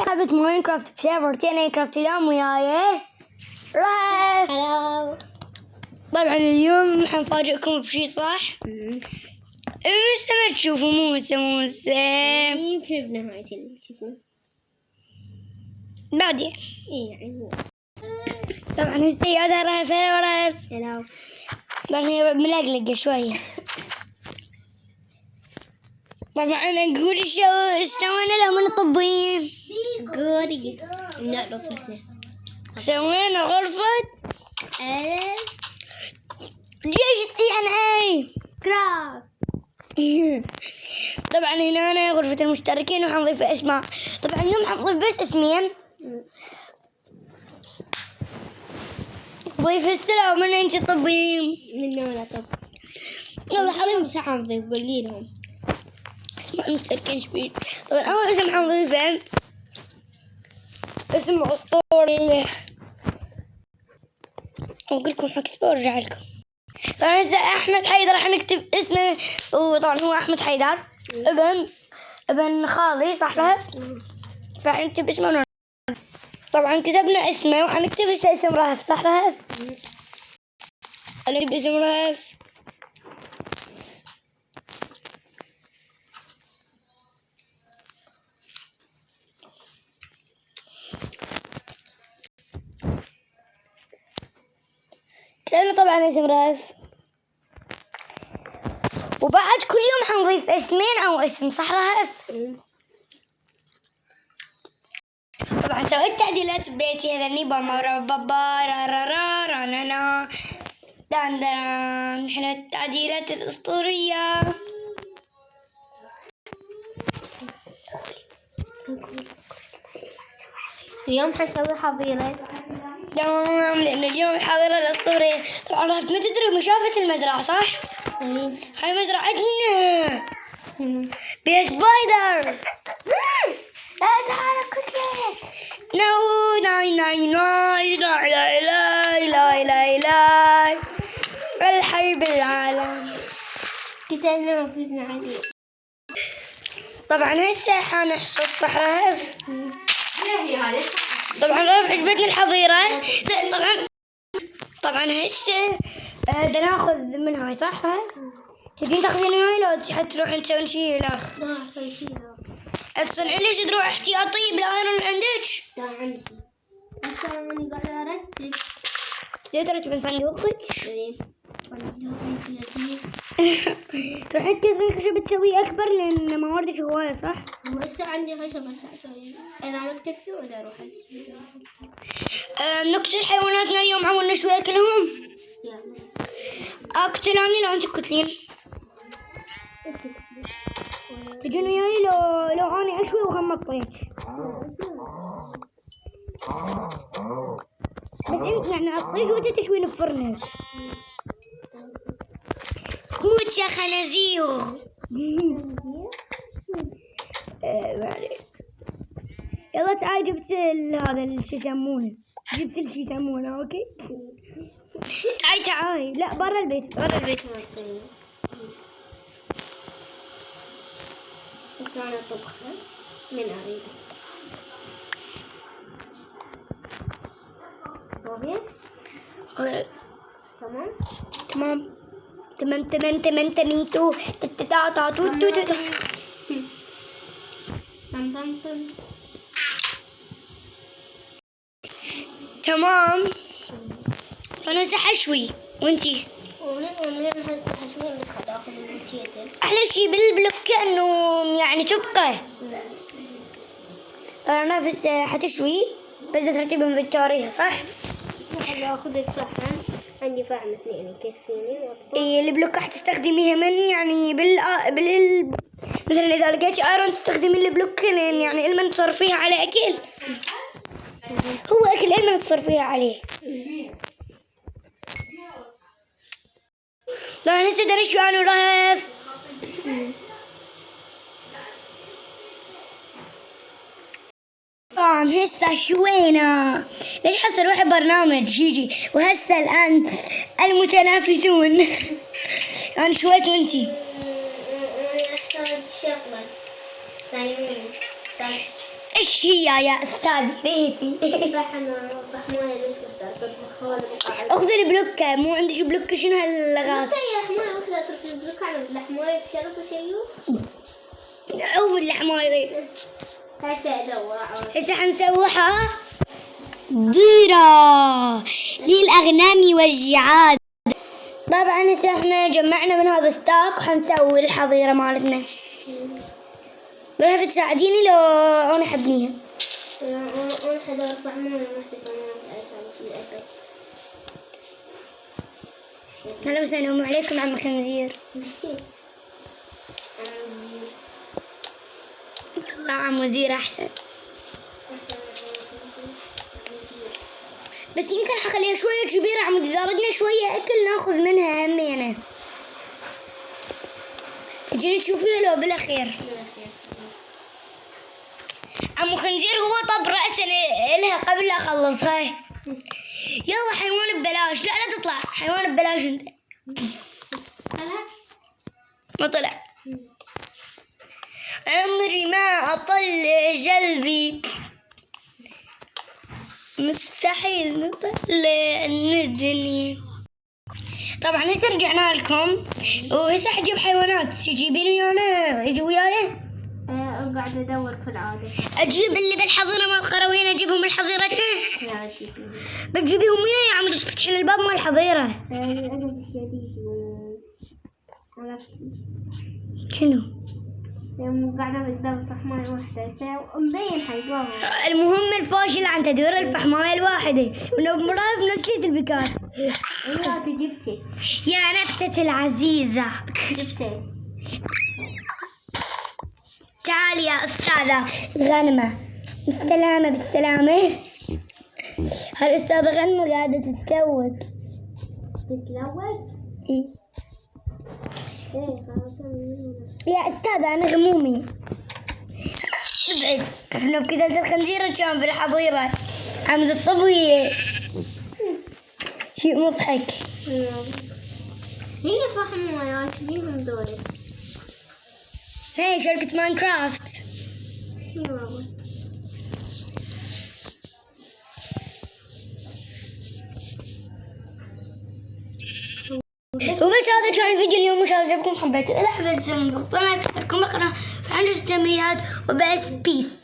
لعبة ماينكرافت بسيرفر تي كرافت. اليوم وياي رهف. هلا. طبعا اليوم حنفاجئكم بشي صح؟ ما تشوفوا موسى يمكن بنهاية شو اسمه بعدين. ايه يعني هو طبعا هسه يا رهف. هلا رهف. هلا. طبعا هي ملقلقة شوية. طبعا نقول شو سوينا لهم الطبين. قولي لا لو فشنا سوينا غرفة جيش TNA كراف. طبعا هنا غرفة المشتركين وحنضيف اسماء. طبعا اليوم حنضيف بس اسمين. ضيف السلام من انت طبيب من ولا طب يلا حضيف مش حنضيف قولي لهم اسماء المشتركين شبيد. طبعا اول اسم حنضيفه اسم اسطوري. اقول لكم حكتبه وارجع لكم. طبعا هسه احمد حيدر راح نكتب اسمه. وطبعا هو احمد حيدر ابن خالي صح له. فحنكتب اسمه. طبعا كتبنا اسمه وحنكتب هسه اسم رهف صح رهف. نكتب اسم رهف. كتبنا طبعا اسم رهف. وبعد كل يوم حنضيف اسمين او اسم صح رهف. طبعا سويت تعديلات ببيتي. هذا نيبا مرة بابا رارارا رانانا دان دان. حلو التعديلات الأسطورية. اليوم حنسوي حظيرة تمام لأن اليوم الحاضرة الأسطورية. طبعا رهف ما تدري مشافة المزرعة صح؟ هاي مزرعتنا بيها سبايدر. لا تعال كتلة. نو ناي ناي ناي لا لا لا لا لا الحرب العالم. كتبنا ما فزنا عليه. طبعا هسه حنحصد صح رهف. طبعا رهف عجبتني الحظيرة. طبعا هسه بدنا ناخذ من هاي صح رهف. تبين تاخذين هاي لو تروحين تسوين شي الاخ. لا اسوي شيء تصنعين ليش تروح احتياطي بالايرون عندك؟ لا عندي بس انا قاعد ارتب. ترتبين صندوقك؟ ايه تروحين تكسرين خشب تسويه اكبر لان مواردك هواية صح؟ هسه عندي خشب هسه اسوي اذا ما تكفي ولا اروح نقتل حيواناتنا اليوم عملنا شوية اكلهم. اقتل اني لو انت تقتلين. تجون وياي لو اني اشوي وهم الطيش. بس انت يعني الطيش وانت تشوين الفرن. موت يا خنازير. يلا تعال جبت هذا شو يسمونه. جبت شو يسمونه اوكي. تعال لا برا البيت برا البيت. أنا طبخة من أريد تمام تميتو تتاتا توتو تمام. فانا حشوي وانتي وانا هسه حشوي بس حاخذ البوتيتل. احلى شي بالبلوك انه يعني تبقى. طبعا نفس حتشوي بس ترتيب انفنتوريها صح؟ اخذ الصحن عندي فحم 2 يكفيني. اي البلوك حتستخدميها من يعني مثلا اذا لقيتي ايرون تستخدمي البلوك يعني المن تصرفيها على اكل. هو اكل المن تصرفيها عليه. طبعا هسه بدنا نشوي انا ورهف. طبعا هسه شوينا. ليش حصل واحد برنامج جيجي وهسه الان المتنافسون. انا شويت وانتي. احتاج شغله ايش ايش هي يا استاذ ريتي؟ فحماية ليش تطبخ ولا مقاعد؟ اخذ البلوكة، مو عندك بلوكة، شنو هاللغات؟ بس هي حماية واحدة اترك البلوك على الحماية بشرط وشيو. عوف الحماية. هسه ادور هسه حنسوحها ضيرة للأغنام والجعاد. طبعا هسه احنا جمعنا من هذا الستاك وحنسوي الحظيرة مالتنا. بنات تساعديني لو انا حبنيها. انا حدا ارفع ماما محتاج للاسف. هلا وسهلا عليكم عم خنزير. والله عم وزير احسن. بس يمكن حخليها شوية كبيرة عمود، إذا ردنا شوية أكل ناخذ منها همينة. تجين تشوفيها لو بالأخير. عمو خنزير هو طب رأسا إلها قبل لا أخلص. هاي يلا حيوان ببلاش. لا لا تطلع حيوان ببلاش أنت. ما طلع. عمري ما أطلع جلبي، مستحيل نطلع الدنيا. طبعا هسه رجعنا لكم وهسه حجيب حيوانات. تجيبيني انا اجي وياي؟ قاعدة ادور في العادة. اجيب اللي بالحظيرة مال القرويين، اجيبهم الحظيرتنا. لا شوفي. بتجيبيهم وياي يا عم تفتحين الباب مال الحظيرة. شنو؟ قاعدة قدام فحماية واحدة مبين حيقوها. المهم الفاشل عن تدوير الفحماية الواحدة ونمرها بنسلة البكات. انت جبتي يا نبتة العزيزة. جبتي. تعالي يا أستاذة غنمة. بالسلامة بالسلامة. هالأستاذة غنمة قاعدة تتلوث. تتلوث؟ إيه خلاص. يا أستاذة أنا غمومي. ابعد. احنا بكذا الخنزيرة كان بالحظيرة عم تطبي شيء مضحك. هي فحماية شبيهم دولة. هاي شركة ماينكرافت. وبس هذا كان الفيديو اليوم. إن شاء الله عجبكم، حبيتوا إذا حبيتوا تسوون ضغطوا لايك، اشتركوا بالقناة، فعندنا تمرينات وبس. بيس.